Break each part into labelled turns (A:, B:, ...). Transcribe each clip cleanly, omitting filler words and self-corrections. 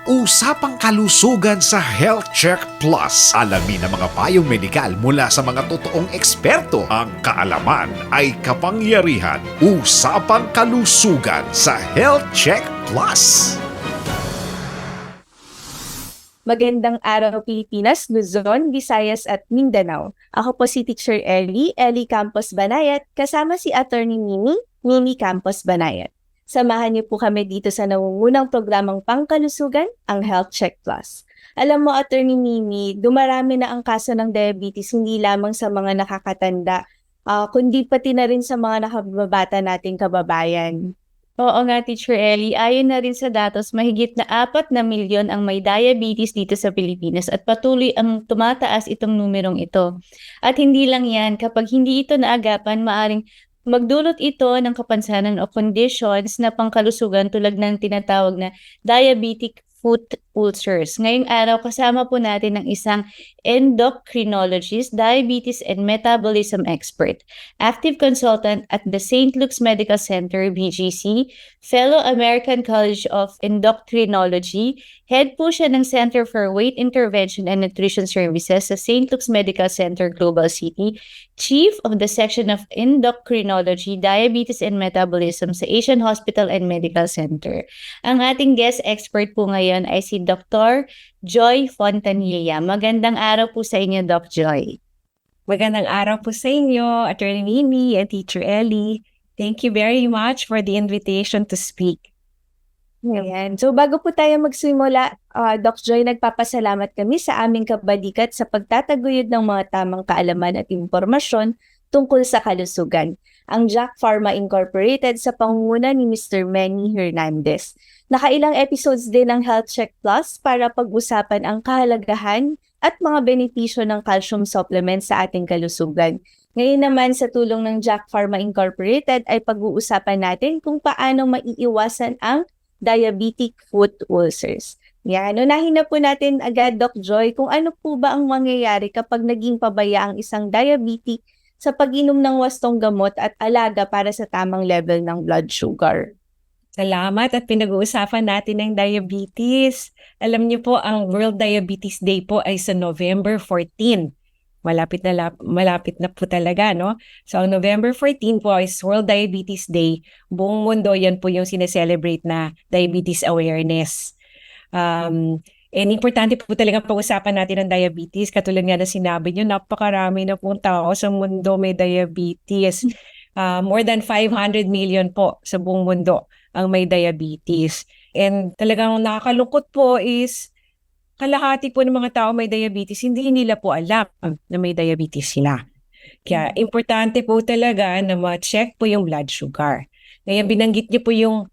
A: Usapang kalusugan sa Health Check Plus. Alamin ang mga payong medikal mula sa mga totoong eksperto. Ang kaalaman ay kapangyarihan. Usapang kalusugan sa Health Check Plus.
B: Magandang araw Pilipinas, Luzon, Visayas at Mindanao. Ako po si Teacher Ellie Campos Banayat, kasama si Attorney Mimi Campos Banayat. Samahan niyo po kami dito sa nangungunang programang pangkalusugan, ang Health Check Plus. Alam mo, Attorney Mimi, dumarami na ang kaso ng diabetes hindi lamang sa mga nakakatanda, kundi pati na rin sa mga nakababata nating kababayan. Oo nga, Teacher Ellie, ayon na rin sa datos, mahigit na 4 na milyon ang may diabetes dito sa Pilipinas at patuloy ang tumataas itong numerong ito. At hindi lang yan, kapag hindi ito naagapan, maaring magdulot ito ng kapansanan o conditions na pangkalusugan tulad ng tinatawag na diabetic foot ulcers. Ngayong araw, kasama po natin ng isang endocrinologist, diabetes and metabolism expert, active consultant at the St. Luke's Medical Center, BGC, fellow American College of Endocrinology, head po siya ng Center for Weight Intervention and Nutrition Services sa St. Luke's Medical Center, Global City, Chief of the Section of Endocrinology, Diabetes and Metabolism sa Asian Hospital and Medical Center. Ang ating guest expert po ngayon ay si Dr. Joy Fontanilla. Magandang araw po sa inyo, Doc Joy.
C: Magandang araw po sa inyo, Attorney Mimi and Teacher Ellie. Thank you very much for the invitation to speak.
B: Ayan. So bago po tayo magsimula, Doc Joy, nagpapasalamat kami sa aming kabalikat sa pagtataguyod ng mga tamang kaalaman at impormasyon tungkol sa kalusugan. Ang Jack Pharma Incorporated sa pangunguna ni Mr. Manny Hernandez. Nakailang episodes din ng Health Check Plus para pag-usapan ang kahalagahan at mga benepisyo ng calcium supplement sa ating kalusugan. Ngayon naman sa tulong ng Jack Pharma Incorporated ay pag-uusapan natin kung paano maiiwasan ang diabetic foot ulcers. Yan, unahin na po natin agad, Doc Joy, kung ano po ba ang mangyayari kapag naging pabaya ang isang diabetic sa pag-inom ng wastong gamot at alaga para sa tamang level ng blood sugar.
C: Salamat at pinag-uusapan natin ng diabetes. Alam niyo po, ang World Diabetes Day po ay sa November 14. Malapit na po talaga, no? So, ang November 14 po is World Diabetes Day. Buong mundo, yan po yung sineselebrate na diabetes awareness. And importante po talaga pag-usapan natin ang diabetes. Katulad nga na sinabi nyo, napakarami na pong tao sa mundo may diabetes. More than 500 million po sa buong mundo ang may diabetes. And talagang nakakalungkot po is kalahati po ng mga tao may diabetes, hindi nila po alam na may diabetes sila. Kaya importante po talaga na ma-check po yung blood sugar. Ngayon binanggit niyo po yung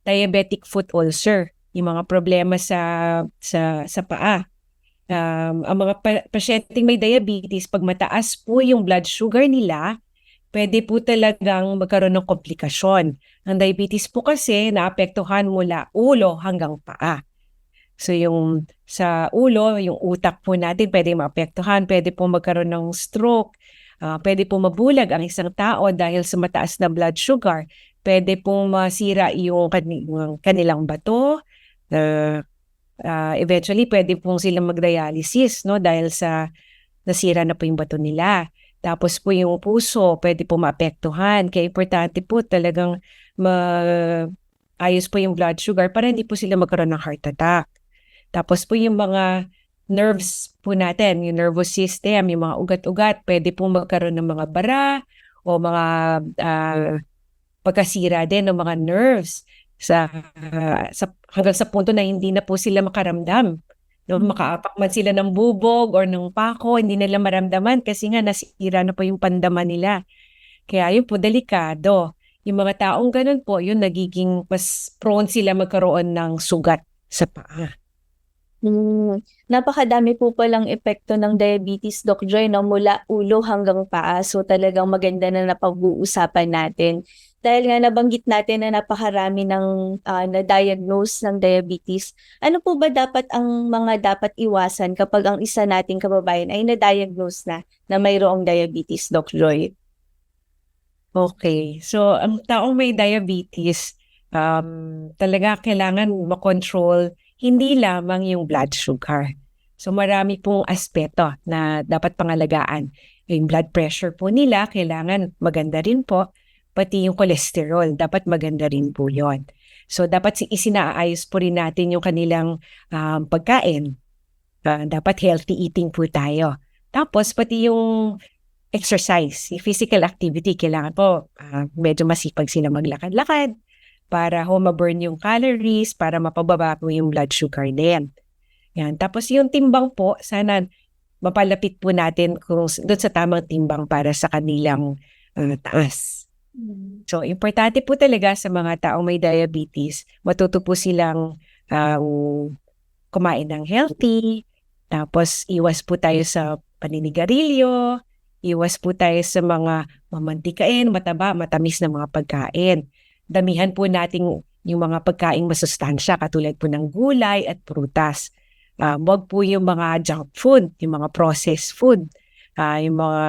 C: diabetic foot ulcer, yung mga problema sa paa. Ang mga pasyenteng may diabetes, pag mataas po yung blood sugar nila, pwede po talagang magkaroon ng komplikasyon. Ang diabetes po kasi naapektuhan mula ulo hanggang paa. So yung sa ulo, yung utak po natin pwede maapektuhan, pwede po magkaroon ng stroke, pwede po mabulag ang isang tao dahil sa mataas na blood sugar, pwede po masira yung kanilang bato, eventually pwede pong silang mag-dialysis, no, dahil sa nasira na po yung bato nila. Tapos po yung puso, pwede po maapektuhan. Kaya importante po talagang ayos po yung blood sugar para hindi po sila magkaroon ng heart attack. Tapos po yung mga nerves po natin, yung nervous system, yung mga ugat-ugat, pwede po magkaroon ng mga bara o mga pagkasira din ng mga nerves hanggang sa punto na hindi na po sila makaramdam. No, makaapak man sila ng bubog or ng pako, hindi nila maramdaman kasi nga nasira na po yung pandama nila. Kaya yun po, delikado. Yung mga taong ganun po, yun nagiging mas prone sila magkaroon ng sugat sa paa.
B: Napakadami po palang epekto ng diabetes, Doc Joy, no? Mula ulo hanggang paa. So talagang maganda na napag-uusapan natin. Dahil nga nabanggit natin na napakarami ng na-diagnose ng diabetes. Ano po ba dapat ang mga dapat iwasan kapag ang isa nating kababayan ay na-diagnose na mayroong diabetes, Doc Joy?
C: Okay. So, ang taong may diabetes, talaga kailangan makontrol hindi lamang yung blood sugar. So marami pong aspeto na dapat pangalagaan. Yung blood pressure po nila, kailangan maganda rin po. Pati yung cholesterol, dapat maganda rin po yon. So dapat isinaayos po rin natin yung kanilang pagkain. Dapat healthy eating po tayo. Tapos pati yung exercise, yung physical activity, kailangan po medyo masipag sila maglakad-lakad para ma-burn yung calories, para mapababa po yung blood sugar din. Yan. Tapos yung timbang po, sana mapalapit po natin kung doon sa tamang timbang para sa kanilang taas. So, importante po talaga sa mga taong may diabetes, matuto po silang kumain ng healthy, tapos iwas po tayo sa paninigarilyo, iwas po tayo sa mga mamantikain, mataba, matamis na mga pagkain. Damihan po natin yung mga pagkaing masustansya katulad po ng gulay at prutas. Wag po yung mga junk food, yung mga processed food, yung mga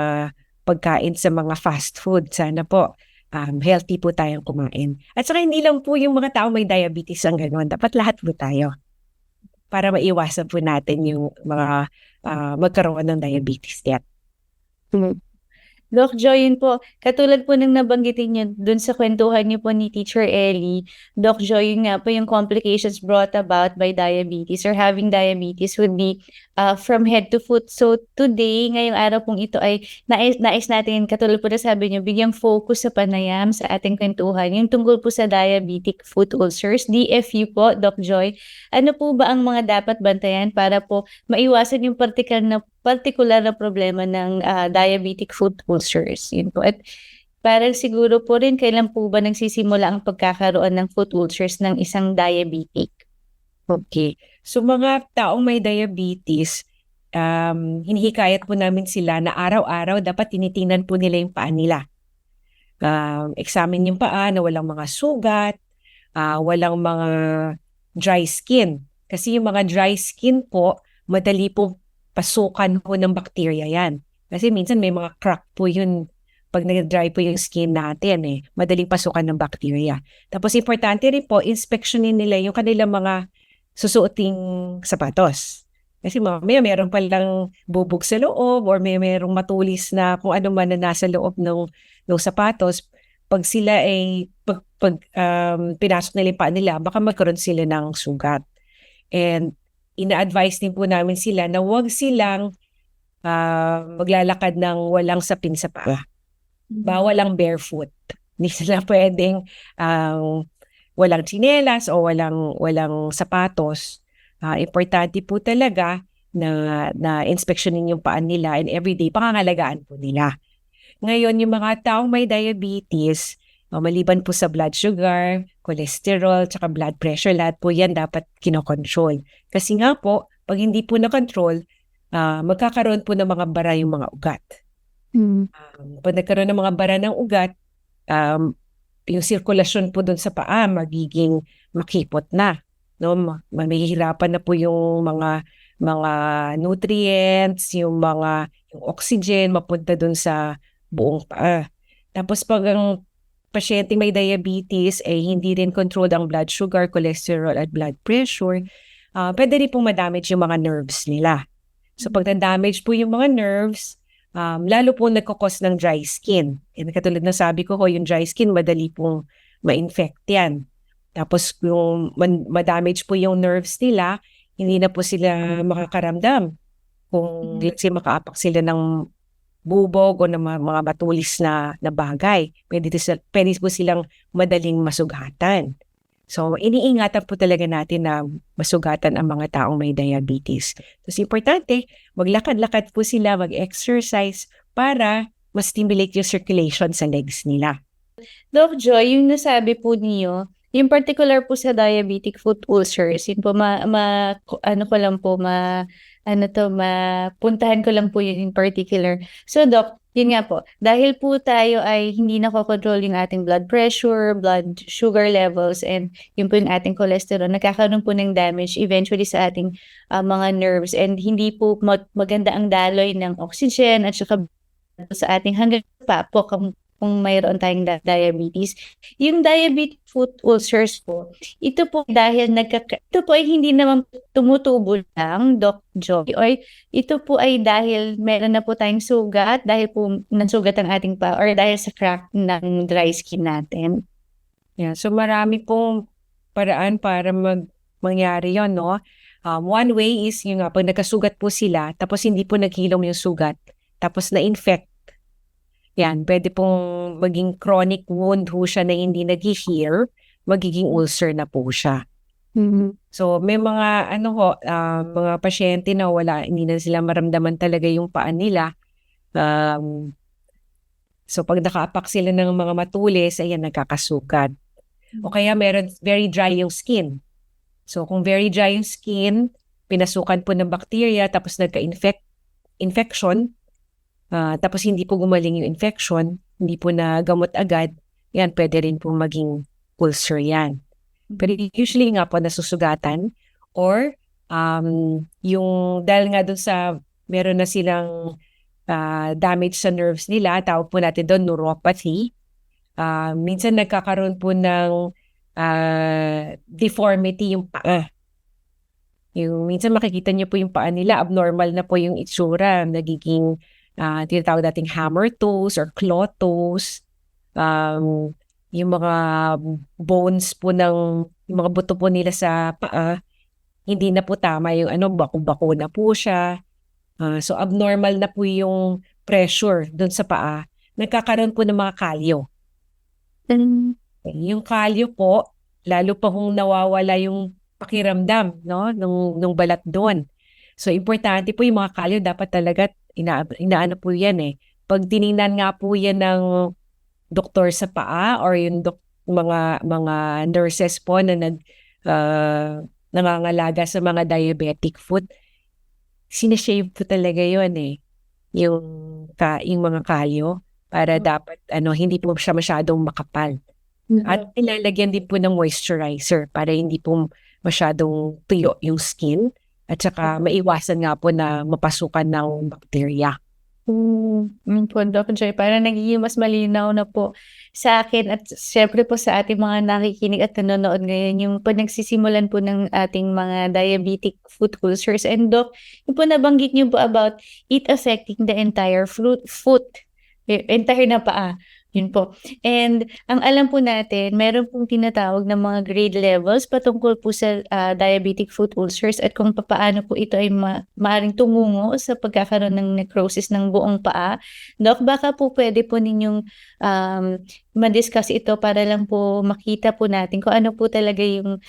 C: pagkain sa mga fast food. Sana po healthy po tayong kumain. At saka hindi lang po yung mga tao may diabetes ang gano'n. Dapat lahat po tayo para maiwasan po natin yung mga magkaroon ng diabetes yan.
B: Doc Joy, yun po, katulad po ng nabanggitin niyo dun sa kwentuhan niyo po ni Teacher Ellie, Doc Joy, yun nga po yung complications brought about by diabetes or having diabetes would be from head to foot. So today, ngayong araw pong ito ay nais natin, katulad po na sabi niyo, bigyang focus sa panayam sa ating kwentuhan, yung tungkol po sa diabetic foot ulcers, DFU po, Doc Joy. Ano po ba ang mga dapat bantayan para po maiwasan yung particular na problema ng diabetic foot ulcers? Yun po. At parang siguro po rin, kailan po ba nagsisimula ang pagkakaroon ng foot ulcers ng isang diabetic?
C: Okay. So mga taong may diabetes, hinihikayat po namin sila na araw-araw dapat tinitingnan po nila yung paa nila. Examine yung paa na walang mga sugat, walang mga dry skin. Kasi yung mga dry skin po, madali po pasukan po ng bacteria yan. Kasi minsan may mga crack po yun pag nag-dry po yung skin natin madaling pasukan ng bacteria. Tapos importante rin po, inspeksyonin nila yung kanilang mga susuoting sapatos. Kasi mamaya meron palang bubog sa loob or merong matulis na kung ano man na nasa loob ng sapatos. Pag sila ay pinasok nila yung paa nila, baka magkaroon sila ng sugat. And ina-advise din po namin sila na huwag silang maglalakad ng walang sapin sa paa. Bawal ang barefoot. Hindi sila pwedeng walang tsinelas o walang sapatos. Importante po talaga na inspeksyonin yung paa nila and everyday pangangalagaan po nila. Ngayon, yung mga taong may diabetes, maliban po sa blood sugar, cholesterol, tsaka blood pressure, lahat po yan dapat kinokontrol. Kasi nga po, pag hindi po na-control, magkakaroon po ng mga bara yung mga ugat. Pag nagkaroon ng mga bara ng ugat, yung sirkulasyon po doon sa paa magiging makipot na. No? Mahihirapan na po yung mga nutrients, yung oxygen mapunta doon sa buong paa. Tapos pag ang pasyente may diabetes hindi rin control ang blood sugar, cholesterol at blood pressure, pwede rin pong madamage yung mga nerves nila. So pag na-damage po yung mga nerves, lalo po nagkakos ng dry skin. Katulad na sabi ko, yung dry skin, madali pong ma-infect yan. Tapos kung ma-damage po yung nerves nila, hindi na po sila makakaramdam. Kung let's say makaapak sila ng bubog o ng mga matulis na bagay, pwede po silang madaling masugatan. So, iniingatan po talaga natin na masugatan ang mga taong may diabetes. So, importante, maglakad-lakad po sila, mag-exercise para ma-stimulate yung circulation sa legs nila.
B: Doc Joy, yung nasabi po niyo, yung particular po sa diabetic foot ulcers, yun po mapuntahan ko lang po yun in particular. So Doc, yun nga po, dahil po tayo ay hindi nakokontrol yung ating blood pressure, blood sugar levels, and yun po yung ating cholesterol, nagkakaroon po ng damage eventually sa ating mga nerves, and hindi po maganda ang daloy ng oxygen at saka sa ating hanggang pa po kung kung mayroon tayong diabetes. Yung diabetic foot ulcers po, ito po dahil ito po ay hindi naman tumutubo lang, Doc Joy, or ito po ay dahil meron na po tayong sugat, dahil po nasugat ang ating pa, or dahil sa crack ng dry skin natin.
C: Yeah, so marami pong paraan para mangyari yon, no? One way is yung nga, pag nagkasugat po sila, tapos hindi po naghilom yung sugat, tapos na-infect, yan, pwede pong maging chronic wound ho siya na hindi nag-heal, magiging ulcer na po siya. So may mga mga pasyente na hindi na sila maramdaman talaga yung paa nila. So pag nakaapak sila ng mga matulis, ayan, nagkakasugat. O kaya meron very dry yung skin. So kung very dry yung skin, pinasukan po ng bacteria, tapos infection, tapos hindi po gumaling yung infection, hindi po nagamot agad, yan, pwede rin po maging ulcer yan. Pero usually nga po nasusugatan, or yung dahil nga dun sa meron na silang damage sa nerves nila, tawag po natin doon neuropathy. Minsan nagkakaroon po ng deformity yung paa. Yung minsan makikita niyo po yung paa nila, abnormal na po yung itsura, nagiging tinatawag nating hammer toes or claw toes. Yung mga bones po yung mga buto po nila sa paa, hindi na po tama yung bako-bako na po siya. So abnormal na po yung pressure doon sa paa. Nagkakaroon po ng mga kalyo. Yung kalyo po, lalo pa kung nawawala yung pakiramdam, no, nung balat doon. So importante po yung mga kalyo, dapat talaga inaano po yan eh. Pag tiningnan nga po yan ng doktor sa paa or yung mga nurses po na nangangalaga sa mga diabetic foot, sinashave po talaga yun eh. Yung mga kalyo para dapat hindi po siya masyadong makapal. At nilalagyan din po ng moisturizer para hindi po masyadong tuyo yung skin at saka maiwasan nga po na mapasukan ng bakterya.
B: Po, Doc Joy, para nagiging mas malinaw na po sa akin at syempre po sa ating mga nakikinig at nanonood ngayon yung po nagsisimulan po ng ating mga diabetic foot ulcers. And Doc, yung po nabanggit niyo po about it affecting the entire foot, entire na paa. Yun po. And ang alam po natin, meron pong tinatawag na mga grade levels patungkol po sa diabetic foot ulcers at kung paano po ito ay maaaring tumungo sa pagkakaroon ng necrosis ng buong paa. Doc, baka po pwede po ninyong ma-discuss ito para lang po makita po natin kung ano po talaga yung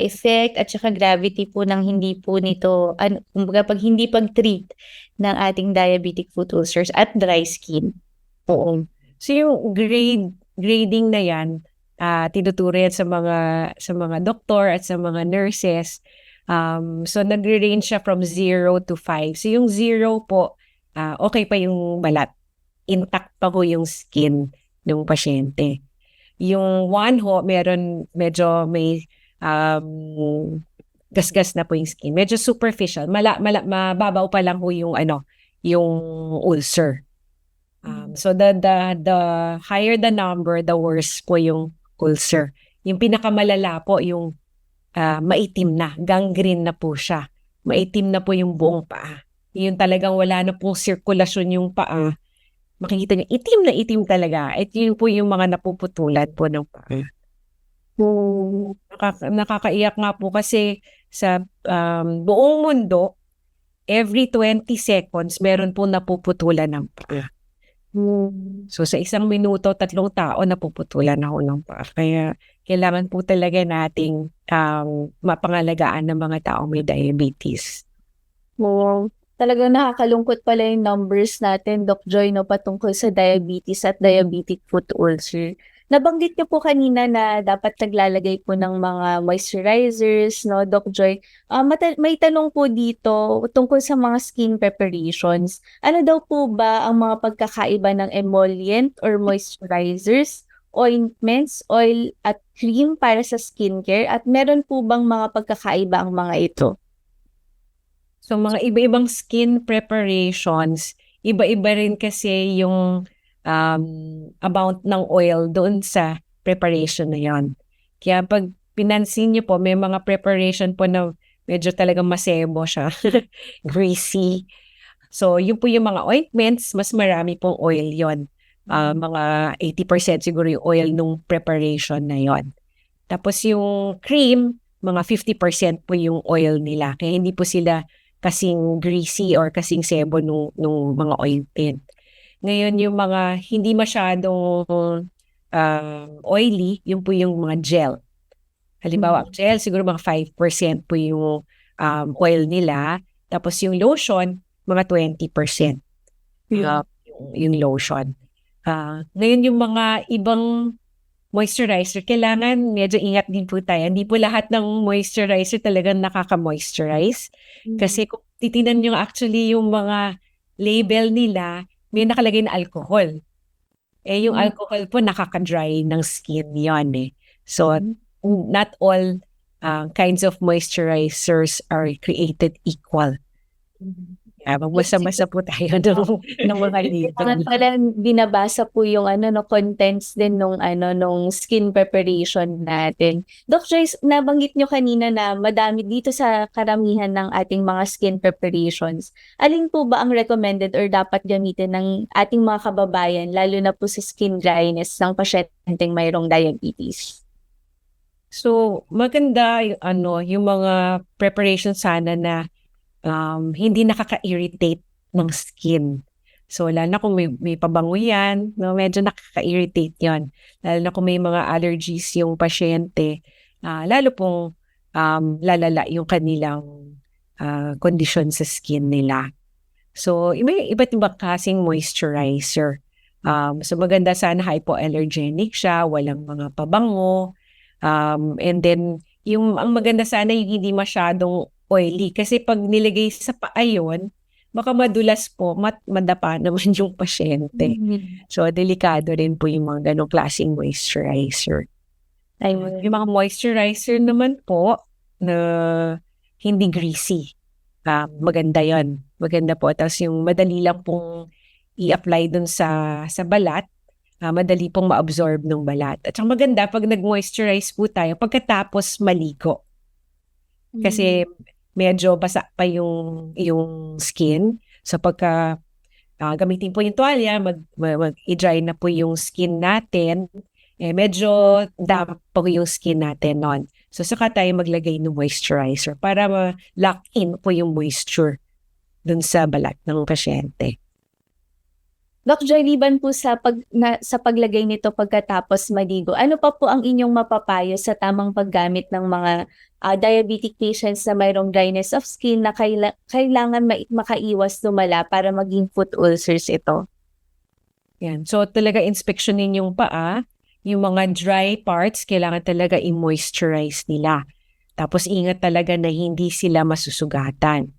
B: effect at saka gravity po ng hindi po nito, kumbaga pag hindi pag-treat ng ating diabetic foot ulcers at dry skin.
C: Oo. So yung grading na yan, tinuturo yan sa mga doktor at sa mga nurses. So nagre-range siya from 0 to 5. So yung 0 po, okay pa yung balat. Intact pa po yung skin ng pasyente. Yung 1 ho, medyo may gasgas na po yung skin. Medyo superficial. Mababaw pa lang ho yung ulcer. So the higher the number, the worse po yung ulcer. Yung pinakamalala po yung maitim na, gangrene na po siya. Maitim na po yung buong paa. Yung talagang wala na pong sirkulasyon yung paa. Makikita niyo, itim na itim talaga. At yun po yung mga napuputulan po ng paa. Nakakaiyak nga po kasi sa buong mundo, every 20 seconds, meron po napuputulan ng paa. So sa 1 minuto, 3 tao napuputulan na ho ng paa. Kaya kailangan po talaga nating mapangalagaan ng mga tao may diabetes.
B: Talagang nakakalungkot pala yung numbers natin, Doc Joy, no, patungkol sa diabetes at diabetic foot ulcer. Nabanggit niyo po kanina na dapat naglalagay po ng mga moisturizers, no, Doc Joy. May tanong po dito tungkol sa mga skin preparations. Ano daw po ba ang mga pagkakaiba ng emollient or moisturizers, ointments, oil at cream para sa skincare? At meron po bang mga pagkakaiba ang mga ito?
C: So mga iba-ibang skin preparations, iba-iba rin kasi yung amount ng oil doon sa preparation na yon. Kaya pag pinansin niyo po, may mga preparation po na medyo talagang masebo siya, greasy. So, yun po yung mga ointments, mas marami pong oil yon. Mga 80% siguro yung oil nung preparation na yon. Tapos yung cream, mga 50% po yung oil nila. Kaya hindi po sila kasing greasy or kasing sebo nung mga ointment. Ngayon, yung mga hindi masyadong oily, yun po yung mga gel. Halimbawa, ang gel, siguro mga 5% po yung oil nila. Tapos yung lotion, mga 20%. Yung lotion. Ngayon, yung mga ibang moisturizer, kailangan medyo ingat din po tayo. Hindi po lahat ng moisturizer talagang nakaka-moisturize. Kasi kung titinan nyo actually yung mga label nila, may nakalagay na alcohol. Yung alcohol po nakaka-dry ng skin yon eh. So, not all kinds of moisturizers are created equal. Magbasa-basa po tayo ng mga label.
B: Parang binabasa po yung contents din nung skin preparation natin. Doc Joyce, nabanggit nyo kanina na madami dito sa karamihan ng ating mga skin preparations. Alin po ba ang recommended or dapat gamitin ng ating mga kababayan, lalo na po sa skin dryness ng pasyenteng mayroong diabetes?
C: So, maganda yung mga preparation sana na hindi nakaka-irritate ng skin. So, lalo na kung may pabango yan, medyo nakaka-irritate yon. Lalo na kung may mga allergies yung pasyente, lalo pong lalala yung kanilang condition sa skin nila. So, may iba't ibang kasing moisturizer. So, maganda sana hypoallergenic siya, walang mga pabango. And then, ang maganda sana yung hindi masyadong oily. Kasi pag nilagay sa paa yun, baka madulas po, madapa naman yung pasyente. So, delikado rin po yung mga ganong klaseng moisturizer. Yung mga moisturizer naman po na hindi greasy. Maganda yon. Maganda po. Tapos yung madali lang pong i-apply dun sa balat, madali pong ma-absorb ng balat. At saka maganda pag nag-moisturize po tayo pagkatapos maligo. Kasi medyo basa pa yung skin. So pagka gamitin po yung tuwalya, mag-i-dry na po yung skin natin, medyo damp po yung skin natin nun. So saka tayo maglagay ng moisturizer para ma-lock in po yung moisture dun sa balat ng pasyente.
B: Doc Joy, liban po sa paglagay nito pagkatapos maligo, ano pa po ang inyong mapapayo sa tamang paggamit ng mga diabetic patients na mayroong dryness of skin na kailangan makaiwas lumala para maging foot ulcers ito?
C: Yan. So talaga inspeksyonin yung paa, yung mga dry parts, kailangan talaga i-moisturize nila. Tapos ingat talaga na hindi sila masusugatan.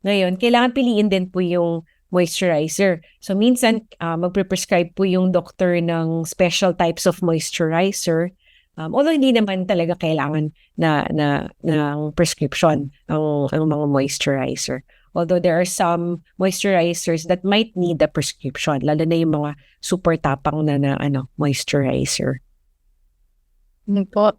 C: Ngayon, kailangan piliin din po yung moisturizer. So minsan magpe-prescribe po yung doctor ng special types of moisturizer. Although hindi naman talaga kailangan ng prescription ang mga moisturizer. Although there are some moisturizers that might need a prescription, lalo na yung mga super tapang na moisturizer.
B: Po.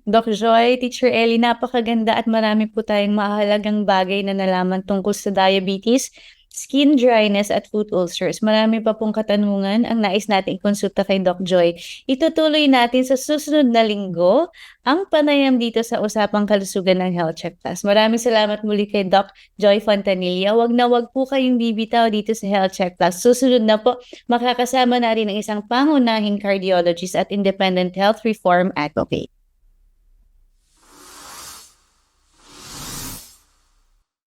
B: Doc Joy, Teacher Ellie, napakaganda at marami po tayong mahalagang bagay na nalaman tungkol sa diabetes, skin dryness at foot ulcers. Marami pa pong katanungan ang nais natin konsulta kay Doc Joy. Itutuloy natin sa susunod na linggo ang panayam dito sa Usapang Kalusugan ng Health Check Plus. Maraming salamat muli kay Doc Joy Fontanilla. Wag na wag po kayong bibitaw dito sa Health Check Plus. Susunod na po, makakasama na rin ang isang pangunahing cardiologist at independent health reform advocate.